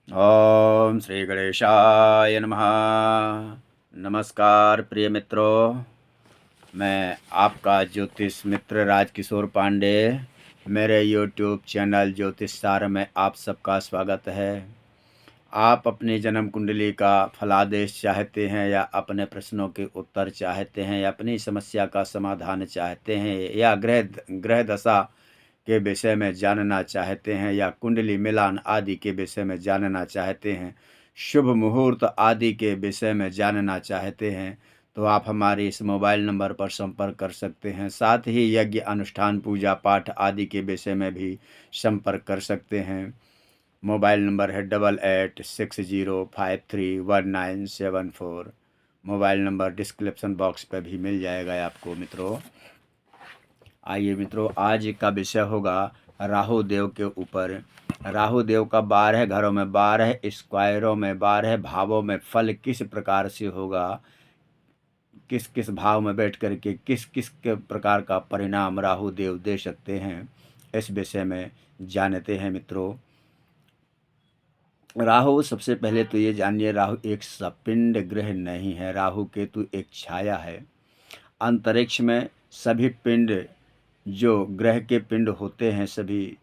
ओम श्री गणेशाय नमः। नमस्कार प्रिय मित्रों, मैं आपका ज्योतिष मित्र राजकिशोर पांडे। मेरे यूट्यूब चैनल ज्योतिष सार में आप सबका स्वागत है। आप अपनी जन्म कुंडली का फलादेश चाहते हैं या अपने प्रश्नों के उत्तर चाहते हैं या अपनी समस्या का समाधान चाहते हैं या ग्रह दशा के विषय में जानना चाहते हैं या कुंडली मिलान आदि के विषय में जानना चाहते हैं, शुभ मुहूर्त आदि के विषय में जानना चाहते हैं, तो आप हमारे इस मोबाइल नंबर पर संपर्क कर सकते हैं। साथ ही यज्ञ अनुष्ठान पूजा पाठ आदि के विषय में भी संपर्क कर सकते हैं। मोबाइल नंबर है 8860531974। मोबाइल नंबर डिस्क्रिप्शन बॉक्स पर भी मिल जाएगा आपको मित्रों। आइए मित्रों, आज का विषय होगा राहु देव के ऊपर। राहु देव का 12 घरों में, 12 स्क्वायरों में, 12 भावों में फल किस प्रकार से होगा, किस किस भाव में बैठ कर के किस किस के प्रकार का परिणाम राहु देव दे सकते हैं, इस विषय में जानते हैं मित्रों। राहु, सबसे पहले तो ये जानिए, राहु एक सपिंड ग्रह नहीं है। राहु केतु एक छाया है। अंतरिक्ष में सभी पिंड, जो ग्रह के पिंड होते हैं, सभी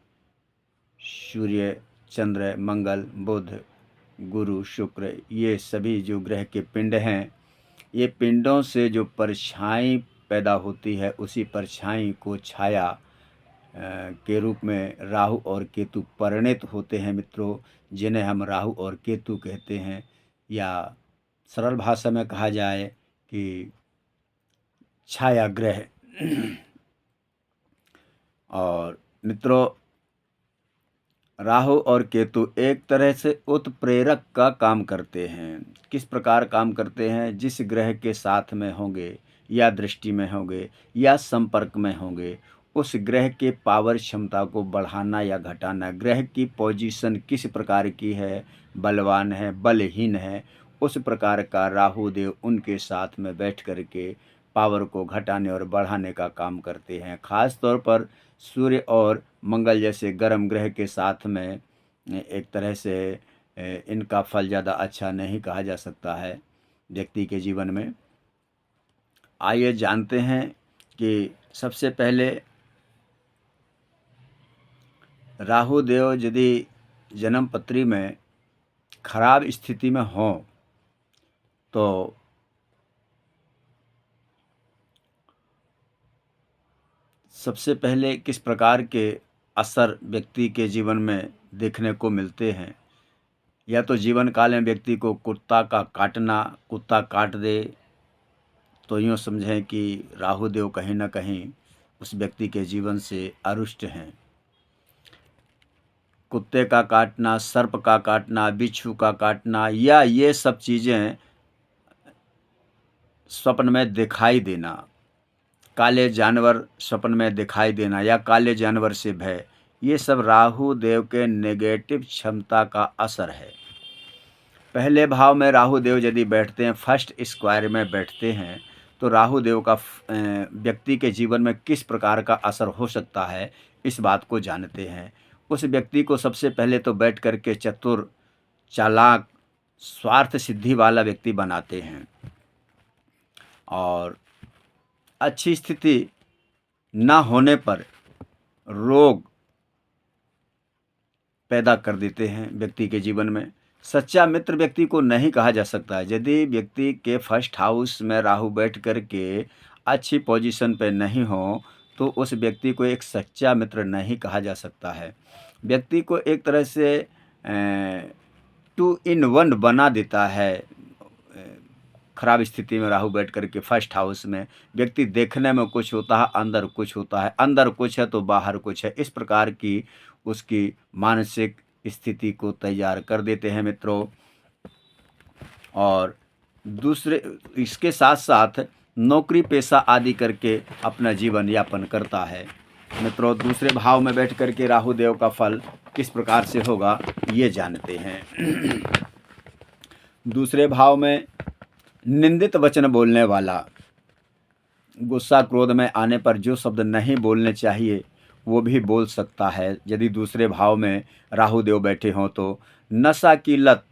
सूर्य, चंद्र, मंगल, बुध, गुरु, शुक्र, ये सभी जो ग्रह के पिंड हैं, ये पिंडों से जो परछाई पैदा होती है, उसी परछाई को छाया के रूप में राहु और केतु परिणित होते हैं मित्रों, जिन्हें हम राहु और केतु कहते हैं, या सरल भाषा में कहा जाए कि छाया ग्रह। और मित्रों, राहु और केतु एक तरह से उत्प्रेरक का काम करते हैं। किस प्रकार काम करते हैं? जिस ग्रह के साथ में होंगे या दृष्टि में होंगे या संपर्क में होंगे, उस ग्रह के पावर क्षमता को बढ़ाना या घटाना, ग्रह की पोजीशन किस प्रकार की है, बलवान है, बलहीन है, उस प्रकार का राहु देव उनके साथ में बैठ करके पावर को घटाने और बढ़ाने का काम करते हैं। खास तौर पर सूर्य और मंगल जैसे गर्म ग्रह के साथ में एक तरह से इनका फल ज़्यादा अच्छा नहीं कहा जा सकता है व्यक्ति के जीवन में। आइए जानते हैं कि सबसे पहले राहु देव यदि जन्म पत्री में खराब स्थिति में हो तो सबसे पहले किस प्रकार के असर व्यक्ति के जीवन में देखने को मिलते हैं। या तो जीवन काल में व्यक्ति को कुत्ता काट दे, तो यूँ समझें कि राहु देव कहीं ना कहीं उस व्यक्ति के जीवन से अरुष्ट हैं। कुत्ते का काटना, सर्प का काटना, बिच्छू का काटना, या ये सब चीज़ें स्वप्न में दिखाई देना, काले जानवर स्वप्न में दिखाई देना या काले जानवर से भय, ये सब राहु देव के नेगेटिव क्षमता का असर है। पहले भाव में राहु देव यदि बैठते हैं, फर्स्ट स्क्वायर में बैठते हैं, तो राहु देव का व्यक्ति के जीवन में किस प्रकार का असर हो सकता है, इस बात को जानते हैं। उस व्यक्ति को सबसे पहले तो बैठ कर के चतुर, चालाक, स्वार्थ सिद्धि वाला व्यक्ति बनाते हैं और अच्छी स्थिति ना होने पर रोग पैदा कर देते हैं व्यक्ति के जीवन में। सच्चा मित्र व्यक्ति को नहीं कहा जा सकता है। यदि व्यक्ति के फर्स्ट हाउस में राहु बैठ कर के अच्छी पोजीशन पे नहीं हो, तो उस व्यक्ति को एक सच्चा मित्र नहीं कहा जा सकता है। व्यक्ति को एक तरह से 2 in 1 बना देता है। खराब स्थिति में राहु बैठ कर के फर्स्ट हाउस में व्यक्ति देखने में कुछ होता है, अंदर कुछ होता है, अंदर कुछ है तो बाहर कुछ है। इस प्रकार की उसकी मानसिक स्थिति को तैयार कर देते हैं मित्रों। और दूसरे, इसके साथ साथ नौकरी पेशा आदि करके अपना जीवन यापन करता है मित्रों। दूसरे भाव में बैठ कर के राहु देव का फल किस प्रकार से होगा, ये जानते हैं। दूसरे भाव में निंदित वचन बोलने वाला, गुस्सा क्रोध में आने पर जो शब्द नहीं बोलने चाहिए वो भी बोल सकता है यदि दूसरे भाव में राहु देव बैठे हों तो। नशा की लत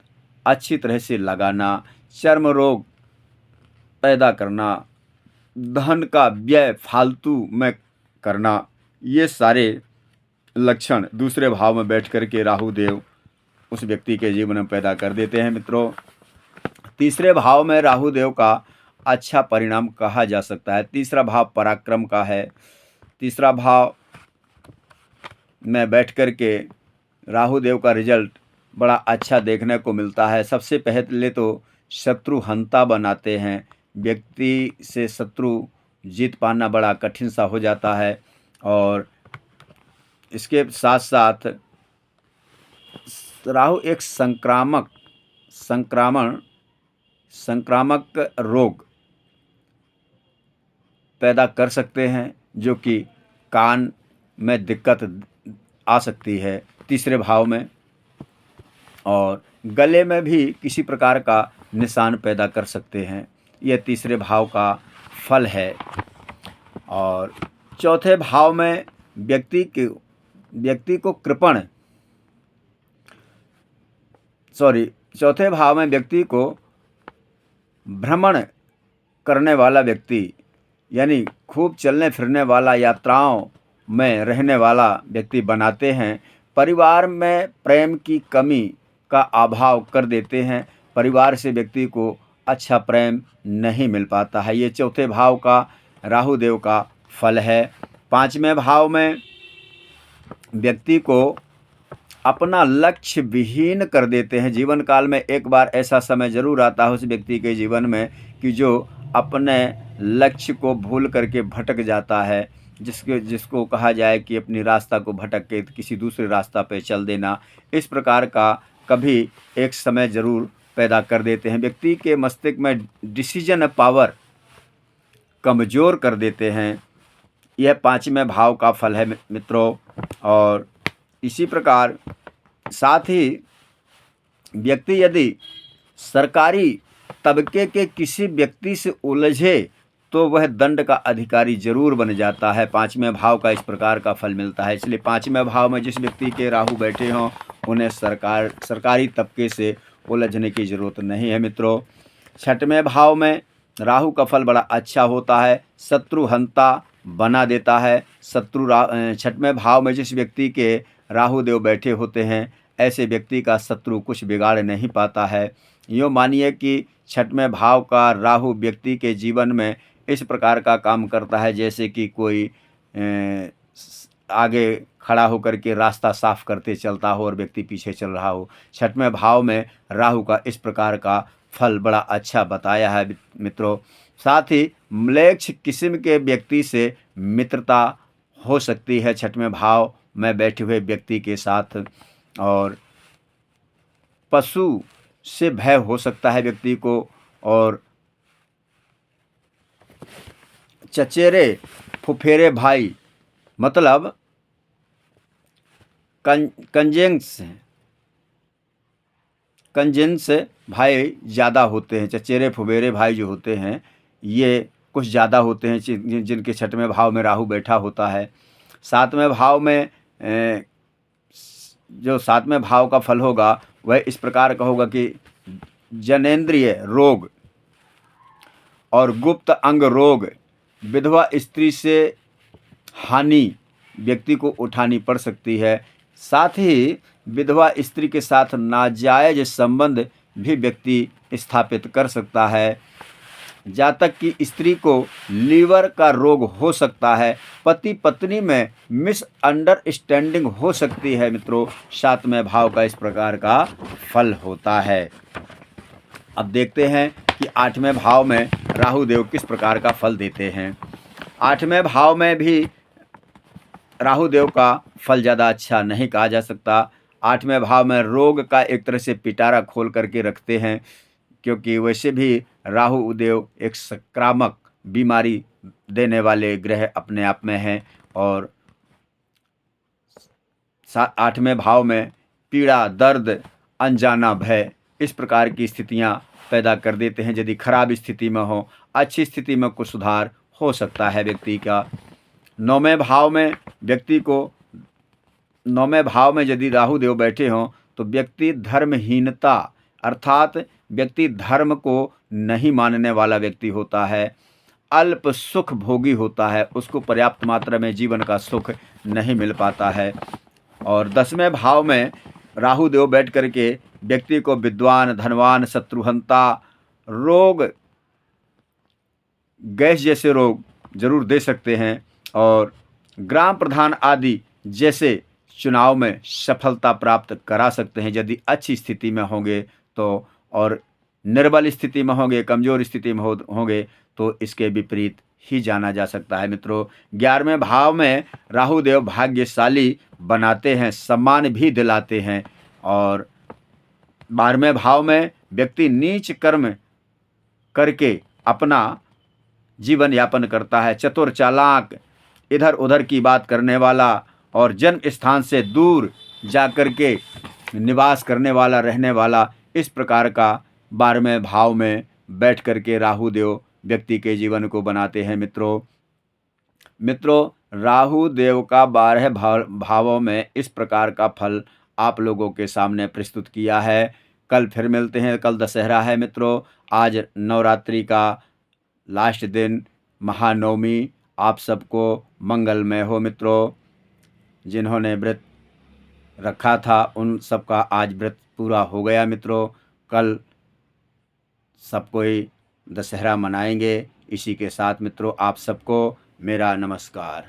अच्छी तरह से लगाना, चर्म रोग पैदा करना, धन का व्यय फालतू में करना, ये सारे लक्षण दूसरे भाव में बैठ कर के राहु देव उस व्यक्ति के जीवन में पैदा कर देते हैं मित्रों। तीसरे भाव में राहु देव का अच्छा परिणाम कहा जा सकता है। तीसरा भाव पराक्रम का है। तीसरा भाव में बैठ कर के राहु देव का रिजल्ट बड़ा अच्छा देखने को मिलता है। सबसे पहले तो शत्रु हंता बनाते हैं। व्यक्ति से शत्रु जीत पाना बड़ा कठिन सा हो जाता है। और इसके साथ साथ राहु एक संक्रामक रोग पैदा कर सकते हैं, जो कि कान में दिक्कत आ सकती है तीसरे भाव में, और गले में भी किसी प्रकार का निशान पैदा कर सकते हैं। यह तीसरे भाव का फल है। और चौथे भाव में चौथे भाव में व्यक्ति को भ्रमण करने वाला व्यक्ति, यानी खूब चलने फिरने वाला, यात्राओं में रहने वाला व्यक्ति बनाते हैं। परिवार में प्रेम की कमी का अभाव कर देते हैं। परिवार से व्यक्ति को अच्छा प्रेम नहीं मिल पाता है। ये चौथे भाव का राहु देव का फल है। पांचवें भाव में व्यक्ति को अपना लक्ष्य विहीन कर देते हैं। जीवन काल में एक बार ऐसा समय जरूर आता है उस व्यक्ति के जीवन में कि जो अपने लक्ष्य को भूल करके भटक जाता है, जिसको कहा जाए कि अपनी रास्ता को भटक के किसी दूसरे रास्ता पे चल देना। इस प्रकार का कभी एक समय जरूर पैदा कर देते हैं। व्यक्ति के मस्तिष्क में डिसीजन पावर कमज़ोर कर देते हैं। यह पांचवें भाव का फल है मित्रों। और इसी प्रकार साथ ही व्यक्ति यदि सरकारी तबके के किसी व्यक्ति से उलझे तो वह दंड का अधिकारी जरूर बन जाता है। पांचवें भाव का इस प्रकार का फल मिलता है। इसलिए पांचवें भाव में जिस व्यक्ति के राहु बैठे हों उन्हें सरकारी तबके से उलझने की ज़रूरत नहीं है मित्रों। छठवें भाव में राहु का फल बड़ा अच्छा होता है। शत्रु हंता बना देता है। छठवें भाव में जिस व्यक्ति के राहु देव बैठे होते हैं, ऐसे व्यक्ति का शत्रु कुछ बिगाड़ नहीं पाता है। यूँ मानिए कि छठवें भाव का राहु व्यक्ति के जीवन में इस प्रकार का काम करता है जैसे कि कोई आगे खड़ा होकर के रास्ता साफ करते चलता हो और व्यक्ति पीछे चल रहा हो। छठवें भाव में राहु का इस प्रकार का फल बड़ा अच्छा बताया है मित्रों। साथ ही म्लेच्छ किस्म के व्यक्ति से मित्रता हो सकती है छठवें भाव में बैठे हुए व्यक्ति के साथ। और पशु से भय हो सकता है व्यक्ति को। और चचेरे फुफेरे भाई, मतलब कंजेंस भाई ज़्यादा होते हैं। चचेरे फुफेरे भाई जो होते हैं ये कुछ ज़्यादा होते हैं जिनके छठवें भाव में राहु बैठा होता है। सातवें भाव में जो सातवें भाव का फल होगा वह इस प्रकार का होगा कि जनेंद्रिय रोग और गुप्त अंग रोग, विधवा स्त्री से हानि व्यक्ति को उठानी पड़ सकती है। साथ ही विधवा स्त्री के साथ नाजायज संबंध भी व्यक्ति स्थापित कर सकता है। जातक की स्त्री को लीवर का रोग हो सकता है। पति पत्नी में मिसअंडरस्टैंडिंग हो सकती है मित्रों। सातवें भाव का इस प्रकार का फल होता है। अब देखते हैं कि आठवें भाव में राहु देव किस प्रकार का फल देते हैं। आठवें भाव में भी राहु देव का फल ज़्यादा अच्छा नहीं कहा जा सकता। आठवें भाव में रोग का एक तरह से पिटारा खोल करके रखते हैं, क्योंकि वैसे भी राहु देव एक संक्रामक बीमारी देने वाले ग्रह अपने आप में हैं। और आठवें भाव में पीड़ा, दर्द, अनजाना भय, इस प्रकार की स्थितियां पैदा कर देते हैं। यदि खराब स्थिति में हो, अच्छी स्थिति में कुछ सुधार हो सकता है व्यक्ति का। नौवें भाव में व्यक्ति को, नौवें भाव में यदि राहु देव बैठे हों तो व्यक्ति धर्महीनता अर्थात व्यक्ति धर्म को नहीं मानने वाला व्यक्ति होता है, अल्प सुख भोगी होता है, उसको पर्याप्त मात्रा में जीवन का सुख नहीं मिल पाता है। और 10वें भाव में राहु देव बैठ करके व्यक्ति को विद्वान, धनवान, शत्रुहंता, रोग, गैस जैसे रोग जरूर दे सकते हैं और ग्राम प्रधान आदि जैसे चुनाव में सफलता प्राप्त करा सकते हैं यदि अच्छी स्थिति में होंगे तो, और निर्बल स्थिति में होंगे, कमज़ोर स्थिति में होंगे तो इसके विपरीत ही जाना जा सकता है। मित्रों, 11वें भाव में राहु देव भाग्यशाली बनाते हैं, सम्मान भी दिलाते हैं। और 12वें भाव में व्यक्ति नीच कर्म करके अपना जीवन यापन करता है, चतुर, चालाक, इधर उधर की बात करने वाला और जन्म स्थान से दूर जाकर के निवास करने वाला, रहने वाला, इस प्रकार का 12वें भाव में बैठ करके राहु देव व्यक्ति के जीवन को बनाते हैं। मित्रों, राहु देव का 12 भावों में इस प्रकार का फल आप लोगों के सामने प्रस्तुत किया है। कल फिर मिलते हैं। कल दशहरा है मित्रों, आज नवरात्रि का लास्ट दिन, महानवमी। आप सबको मंगलमय हो मित्रों। जिन्होंने व्रत रखा था उन सबका आज व्रत पूरा हो गया मित्रों। कल सब कोई दशहरा मनाएंगे। इसी के साथ मित्रों आप सबको मेरा नमस्कार।